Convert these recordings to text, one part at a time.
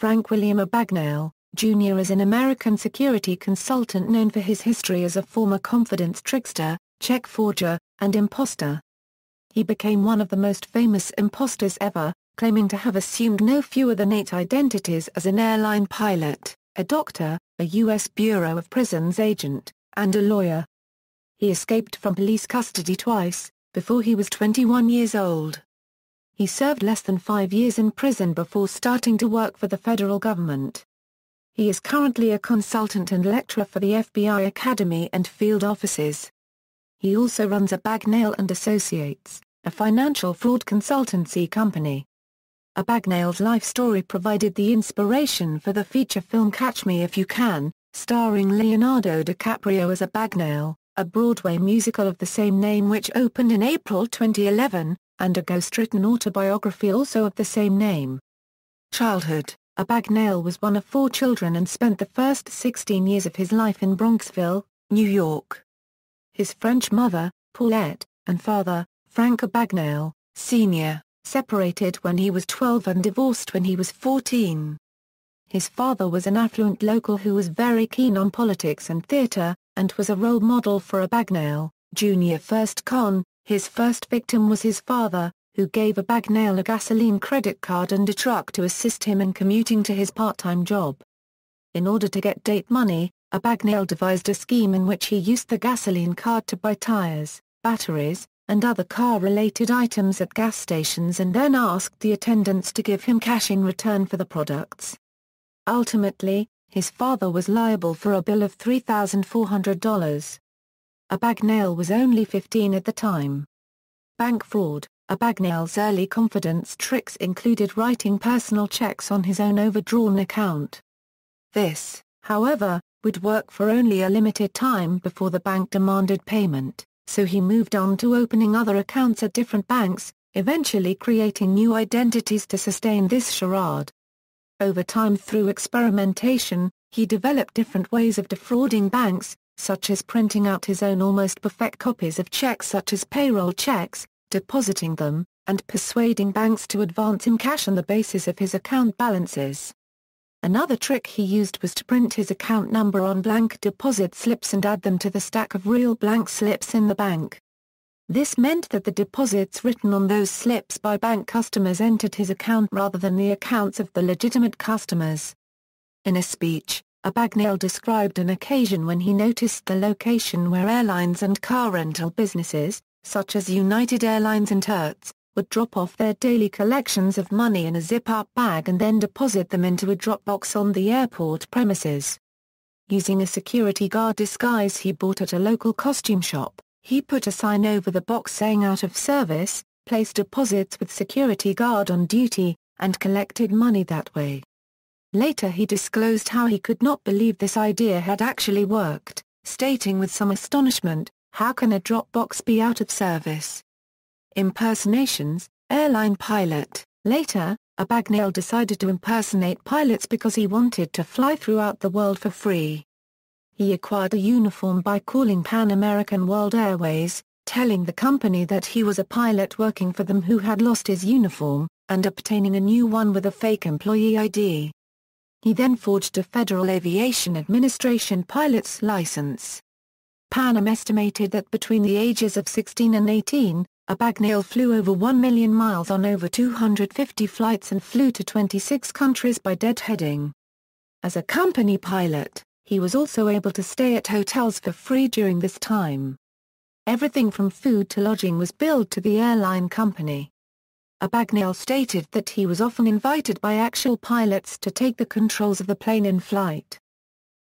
Frank William Abagnale, Jr. is an American security consultant known for his history as a former confidence trickster, check forger, and impostor. He became one of the most famous impostors ever, claiming to have assumed no fewer than 8 identities as an airline pilot, a doctor, a U.S. Bureau of Prisons agent, and a lawyer. He escaped from police custody twice, before he was 21 years old. He served less than 5 years in prison before starting to work for the federal government. He is currently a consultant and lecturer for the FBI Academy and field offices. He also runs Abagnale Associates, a financial fraud consultancy company. Abagnale's life story provided the inspiration for the feature film Catch Me If You Can, starring Leonardo Dicaprio as Abagnale, a Broadway musical of the same name which opened in April 2011, and a ghostwritten autobiography also of the same name. Childhood: Abagnale was one of 4 children and spent the first 16 years of his life in Bronxville, New York. His French mother, Paulette, and father, Frank Abagnale, Sr., separated when he was 12 and divorced when he was 14. His father was an affluent local who was very keen on politics and theater, and was a role model for Abagnale, Jr. First con, his first victim was his father, who gave Abagnale a gasoline credit card and a truck to assist him in commuting to his part-time job. In order to get date money, Abagnale devised a scheme in which he used the gasoline card to buy tires, batteries, and other car-related items at gas stations and then asked the attendants to give him cash in return for the products. Ultimately, his father was liable for a bill of $3,400. Abagnale was only 15 at the time. Bank fraud: Abagnale's early confidence tricks included writing personal checks on his own overdrawn account. This, however, would work for only a limited time before the bank demanded payment, so he moved on to opening other accounts at different banks, eventually creating new identities to sustain this charade. Over time through experimentation, he developed different ways of defrauding banks, such as printing out his own almost perfect copies of checks such as payroll checks, depositing them, and persuading banks to advance him cash on the basis of his account balances. Another trick he used was to print his account number on blank deposit slips and add them to the stack of real blank slips in the bank. This meant that the deposits written on those slips by bank customers entered his account rather than the accounts of the legitimate customers. In a speech, Abagnale described an occasion when he noticed the location where airlines and car rental businesses, such as United Airlines and Hertz, would drop off their daily collections of money in a zip-up bag and then deposit them into a drop box on the airport premises. Using a security guard disguise he bought at a local costume shop, he put a sign over the box saying "out of service," placed deposits with security guard on duty, and collected money that way. Later he disclosed how he could not believe this idea had actually worked, stating with some astonishment, "How can a drop box be out of service?" Impersonations: airline pilot. Later, Abagnale decided to impersonate pilots because he wanted to fly throughout the world for free. He acquired a uniform by calling Pan American World Airways, telling the company that he was a pilot working for them who had lost his uniform, and obtaining a new one with a fake employee ID. He then forged a Federal Aviation Administration pilot's license. Pan Am estimated that between the ages of 16 and 18, Abagnale flew over 1 million miles on over 250 flights and flew to 26 countries by deadheading. As a company pilot, he was also able to stay at hotels for free during this time. Everything from food to lodging was billed to the airline company. Abagnale stated that he was often invited by actual pilots to take the controls of the plane in flight.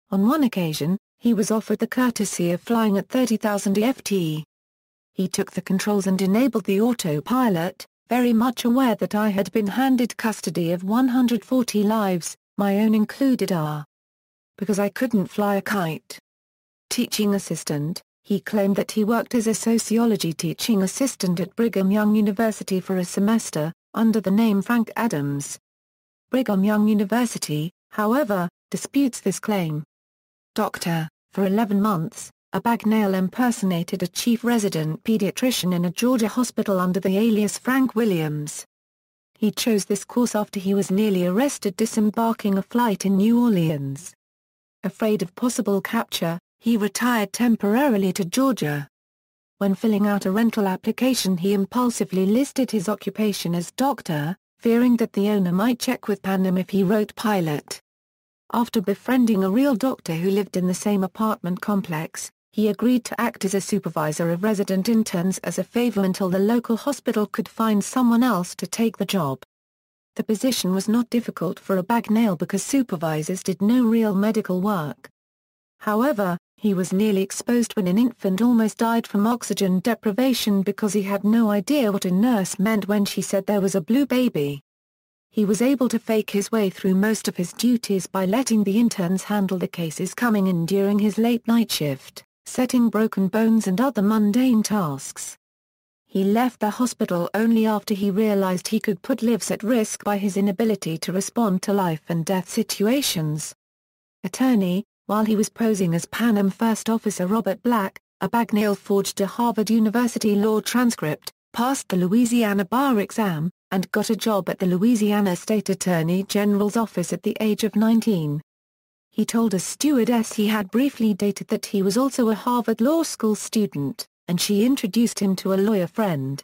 On one occasion, he was offered the courtesy of flying at 30,000 ft. He took the controls and enabled the autopilot, very much aware that I had been handed custody of 140 lives, my own included, because I couldn't fly a kite. Teaching assistant: he claimed that he worked as a sociology teaching assistant at Brigham Young University for a semester, under the name Frank Adams. Brigham Young University, however, disputes this claim. Doctor: for 11 months, Abagnale impersonated a chief resident pediatrician in a Georgia hospital under the alias Frank Williams. He chose this course after he was nearly arrested disembarking a flight in New Orleans. Afraid of possible capture, he retired temporarily to Georgia. When filling out a rental application, he impulsively listed his occupation as doctor, fearing that the owner might check with Panem if he wrote pilot. After befriending a real doctor who lived in the same apartment complex, he agreed to act as a supervisor of resident interns as a favor until the local hospital could find someone else to take the job. The position was not difficult for Abagnale because supervisors did no real medical work. However, he was nearly exposed when an infant almost died from oxygen deprivation because he had no idea what a nurse meant when she said there was a blue baby. He was able to fake his way through most of his duties by letting the interns handle the cases coming in during his late-night shift, setting broken bones and other mundane tasks. He left the hospital only after he realized he could put lives at risk by his inability to respond to life-and-death situations. Attorney: while he was posing as Panem First Officer Robert Black, Abagnale forged a Harvard University law transcript, passed the Louisiana bar exam, and got a job at the Louisiana State Attorney General's office at the age of 19. He told a stewardess he had briefly dated that he was also a Harvard Law School student, and she introduced him to a lawyer friend.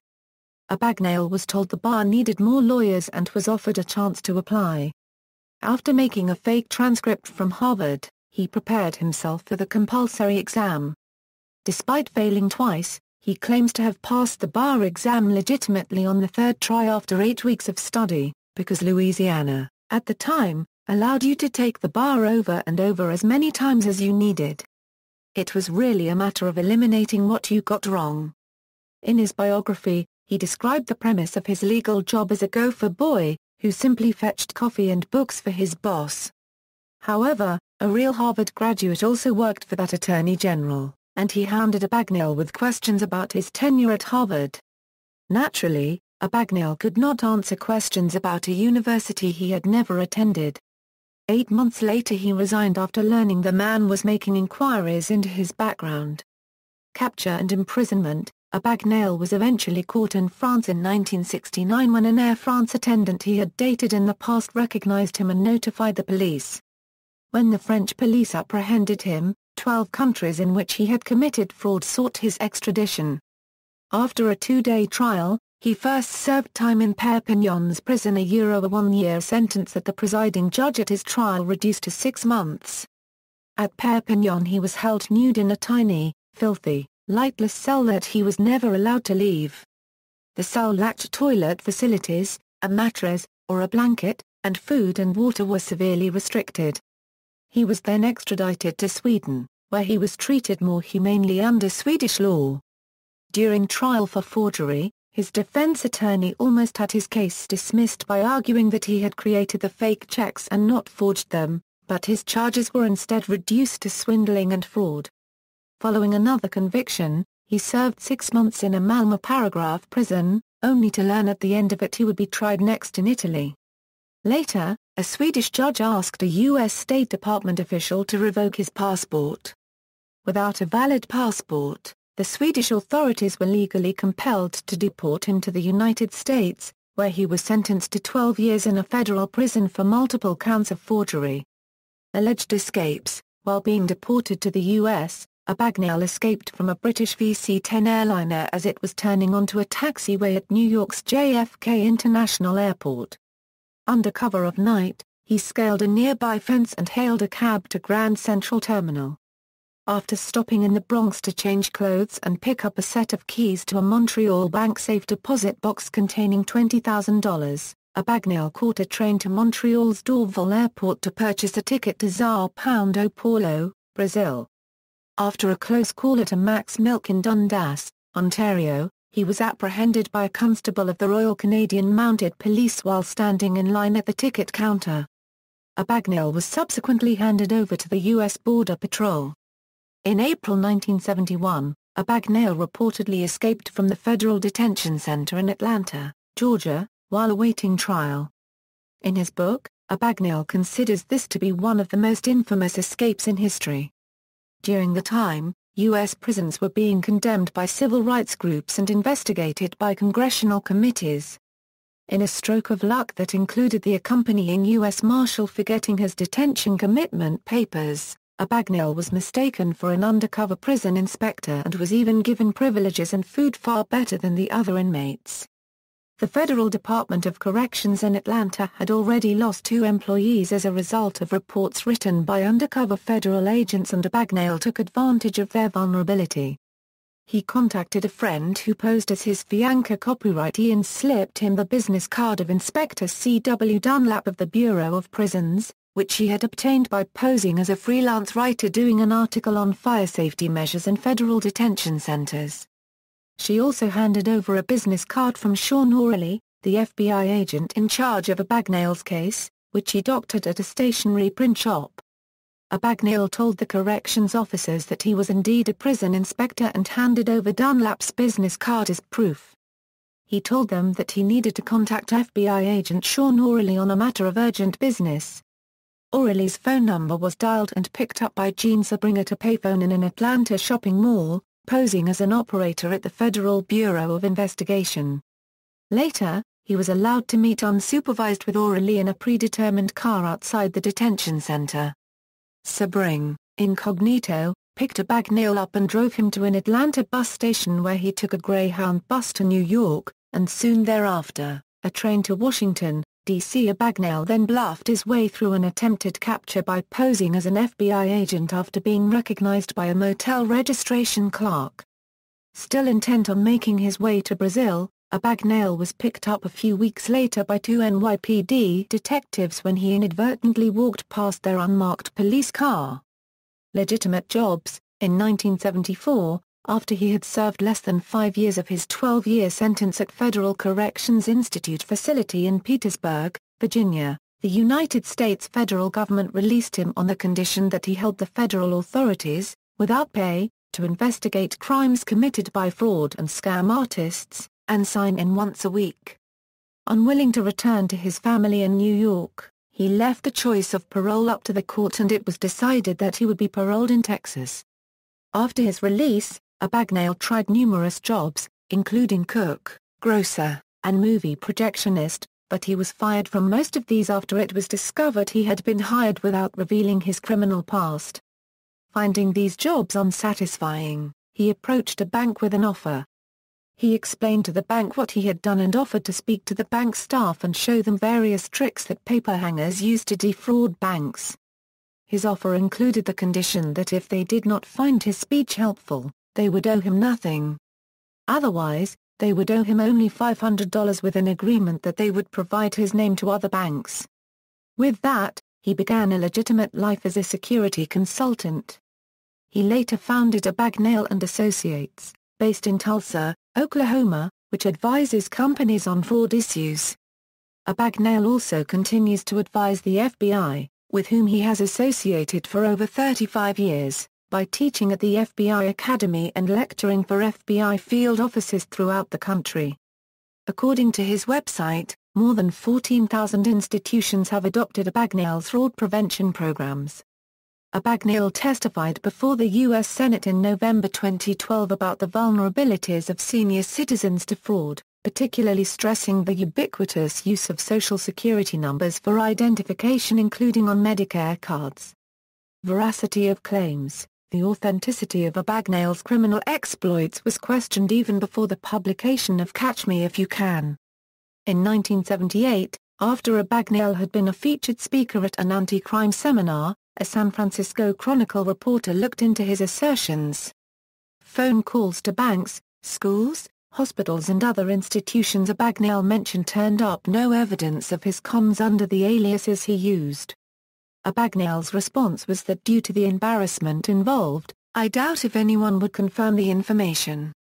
Abagnale was told the bar needed more lawyers and was offered a chance to apply. After making a fake transcript from Harvard, he prepared himself for the compulsory exam. Despite failing twice, he claims to have passed the bar exam legitimately on the third try after 8 weeks of study, because Louisiana, at the time, allowed you to take the bar over and over as many times as you needed. It was really a matter of eliminating what you got wrong. In his biography, he described the premise of his legal job as a gopher boy, who simply fetched coffee and books for his boss. However, a real Harvard graduate also worked for that attorney general, and he hounded Abagnale with questions about his tenure at Harvard. Naturally, Abagnale could not answer questions about a university he had never attended. 8 months later he resigned after learning the man was making inquiries into his background. Capture and imprisonment: Abagnale was eventually caught in France in 1969 when an Air France attendant he had dated in the past recognized him and notified the police. When the French police apprehended him, 12 countries in which he had committed fraud sought his extradition. After a 2-day trial, he first served time in Perpignan's prison, a 1-year sentence that the presiding judge at his trial reduced to 6 months. At Perpignan he was held nude in a tiny, filthy, lightless cell that he was never allowed to leave. The cell lacked toilet facilities, a mattress, or a blanket, and food and water were severely restricted. He was then extradited to Sweden, where he was treated more humanely under Swedish law. During trial for forgery, his defense attorney almost had his case dismissed by arguing that he had created the fake checks and not forged them, but his charges were instead reduced to swindling and fraud. Following another conviction, he served 6 months in a Malmö paragraph prison, only to learn at the end of it he would be tried next in Italy. Later, a Swedish judge asked a U.S. State Department official to revoke his passport. Without a valid passport, the Swedish authorities were legally compelled to deport him to the United States, where he was sentenced to 12 years in a federal prison for multiple counts of forgery. Alleged escapes: while being deported to the U.S., Abagnale escaped from a British VC-10 airliner as it was turning onto a taxiway at New York's JFK International Airport. Under cover of night, he scaled a nearby fence and hailed a cab to Grand Central Terminal. After stopping in the Bronx to change clothes and pick up a set of keys to a Montreal bank safe deposit box containing $20,000, Abagnale caught a train to Montreal's Dorval Airport to purchase a ticket to São Paulo, Brazil. After a close call at a Mac's Milk in Dundas, Ontario, he was apprehended by a constable of the Royal Canadian Mounted Police while standing in line at the ticket counter. Abagnale was subsequently handed over to the U.S. Border Patrol. In April 1971, Abagnale reportedly escaped from the Federal Detention Center in Atlanta, Georgia, while awaiting trial. In his book, Abagnale considers this to be one of the most infamous escapes in history. During the time, U.S. prisons were being condemned by civil rights groups and investigated by congressional committees. In a stroke of luck that included the accompanying U.S. Marshal forgetting his detention commitment papers, Abagnale was mistaken for an undercover prison inspector and was even given privileges and food far better than the other inmates. The Federal Department of Corrections in Atlanta had already lost 2 employees as a result of reports written by undercover federal agents, and Abagnale took advantage of their vulnerability. He contacted a friend who posed as his fiancé copywriter and slipped him the business card of Inspector C.W. Dunlap of the Bureau of Prisons, which he had obtained by posing as a freelance writer doing an article on fire safety measures in federal detention centers. She also handed over a business card from Sean O'Reilly, the FBI agent in charge of Abagnale's case, which he doctored at a stationery print shop. Abagnale told the corrections officers that he was indeed a prison inspector and handed over Dunlap's business card as proof. He told them that he needed to contact FBI agent Sean O'Reilly on a matter of urgent business. O'Reilly's phone number was dialed and picked up by Gene Sabring at a payphone in an Atlanta shopping mall, posing as an operator at the Federal Bureau of Investigation. Later, he was allowed to meet unsupervised with O'Reilly in a predetermined car outside the detention center. Sabring, incognito, picked Abagnale up and drove him to an Atlanta bus station where he took a Greyhound bus to New York, and soon thereafter, a train to Washington, D.C. Abagnale then bluffed his way through an attempted capture by posing as an FBI agent after being recognized by a motel registration clerk. Still intent on making his way to Brazil, Abagnale was picked up a few weeks later by 2 NYPD detectives when he inadvertently walked past their unmarked police car. Legitimate jobs. In 1974, after he had served less than 5 years of his 12-year sentence at Federal Corrections Institute facility in Petersburg, Virginia, the United States federal government released him on the condition that he helped the federal authorities, without pay, to investigate crimes committed by fraud and scam artists, and sign in once a week. Unwilling to return to his family in New York, he left the choice of parole up to the court, and it was decided that he would be paroled in Texas. After his release, Abagnale tried numerous jobs, including cook, grocer, and movie projectionist, but he was fired from most of these after it was discovered he had been hired without revealing his criminal past. Finding these jobs unsatisfying, he approached a bank with an offer. He explained to the bank what he had done and offered to speak to the bank staff and show them various tricks that paperhangers used to defraud banks. His offer included the condition that if they did not find his speech helpful, they would owe him nothing. Otherwise, they would owe him only $500 with an agreement that they would provide his name to other banks. With that, he began a legitimate life as a security consultant. He later founded Abagnale Associates, based in Tulsa, Oklahoma, which advises companies on fraud issues. Abagnale also continues to advise the FBI, with whom he has associated for over 35 years, by teaching at the FBI Academy and lecturing for FBI field offices throughout the country. According to his website, more than 14,000 institutions have adopted Abagnale's fraud prevention programs. Abagnale testified before the U.S. Senate in November 2012 about the vulnerabilities of senior citizens to fraud, particularly stressing the ubiquitous use of Social Security numbers for identification, including on Medicare cards. Veracity of claims. The authenticity of Abagnale's criminal exploits was questioned even before the publication of Catch Me If You Can. In 1978, after Abagnale had been a featured speaker at an anti-crime seminar, a San Francisco Chronicle reporter looked into his assertions. Phone calls to banks, schools, hospitals and other institutions Abagnale mentioned turned up no evidence of his cons under the aliases he used. Abagnale's response was that due to the embarrassment involved, I doubt if anyone would confirm the information.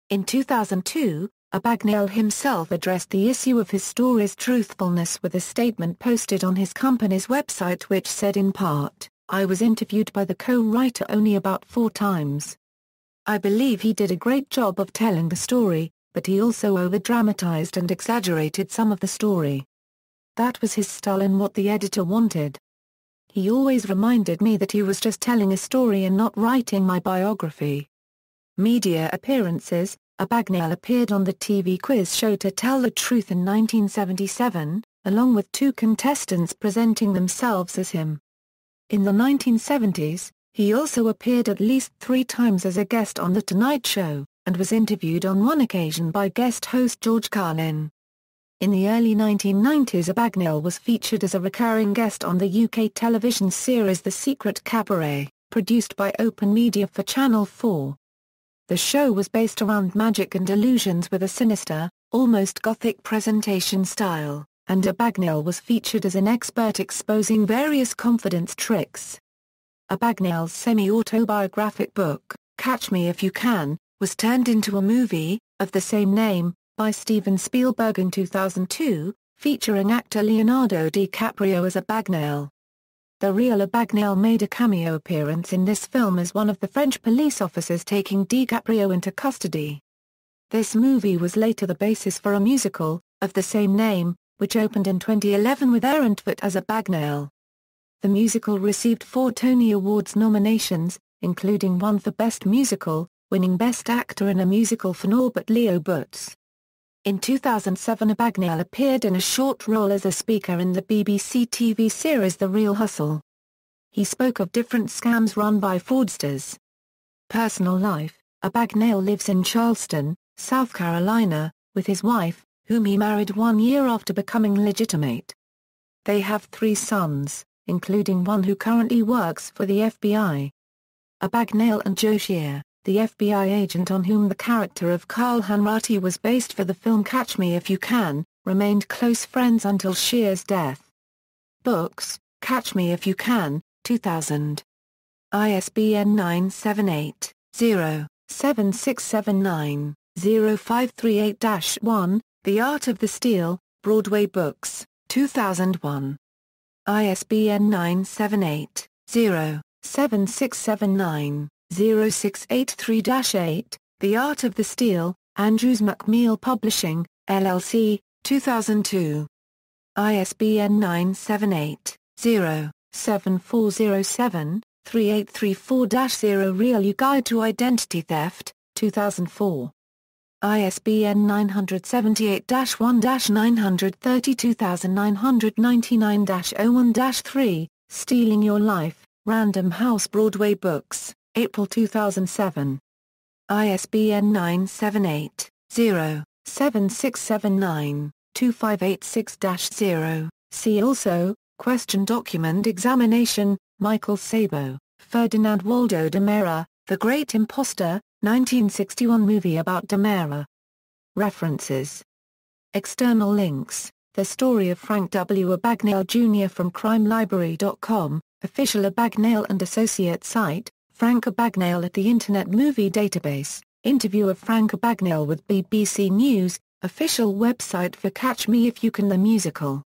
In 2002, Abagnale himself addressed the issue of his story's truthfulness with a statement posted on his company's website which said in part, I was interviewed by the co-writer only about 4 times. I believe he did a great job of telling the story, but he also over-dramatized and exaggerated some of the story. That was his style and what the editor wanted. He always reminded me that he was just telling a story and not writing my biography. Media appearances. Abagnale appeared on the TV quiz show To Tell the Truth in 1977, along with two contestants presenting themselves as him. In the 1970s, he also appeared at least 3 times as a guest on The Tonight Show, and was interviewed on one occasion by guest host George Carlin. In the early 1990s, Abagnale was featured as a recurring guest on the UK television series The Secret Cabaret, produced by Open Media for Channel 4. The show was based around magic and illusions with a sinister, almost gothic presentation style, and Abagnale was featured as an expert exposing various confidence tricks. Abagnale's semi-autobiographic book, Catch Me If You Can, was turned into a movie, of the same name, by Steven Spielberg in 2002, featuring actor Leonardo Dicaprio as Abagnale. The real Abagnale made a cameo appearance in this film as one of the French police officers taking Dicaprio into custody. This movie was later the basis for a musical, of the same name, which opened in 2011 with Aaron Tveit as Abagnale. The musical received 4 Tony Awards nominations, including one for Best Musical, winning Best Actor in a Musical for Norbert Leo Butz. In 2007, Abagnale appeared in a short role as a speaker in the BBC TV series The Real Hustle. He spoke of different scams run by fraudsters. Personal life: Abagnale lives in Charleston, South Carolina, with his wife, whom he married 1 year after becoming legitimate. They have 3 sons, including one who currently works for the FBI. Abagnale and Joe Shear, the FBI agent on whom the character of Carl Hanratty was based for the film Catch Me If You Can, remained close friends until Shear's death. Books: Catch Me If You Can, 2000. ISBN 978-0-7679-0538-1, The Art of the Steal, Broadway Books, 2001. ISBN 978-0-7679-0683-8, The Art of the Steal, Andrews Macmillan Publishing, LLC, 2002. ISBN 978-0-7407-3834-0 Real Guide to Identity Theft, 2004. ISBN 978-1-932999-01-3, Stealing Your Life, Random House Broadway Books, April 2007. ISBN 978-0-7679-2586-0. See also, Question Document Examination, Michael Sabo, Ferdinand Waldo de Mera, The Great Impostor, 1961 movie about de Mera. References. External links: The Story of Frank W. Abagnale Jr. from CrimeLibrary.com, official Abagnale and Associates site, Frank Abagnale at the Internet Movie Database, interview of Frank Abagnale with BBC News, official website for Catch Me If You Can the musical.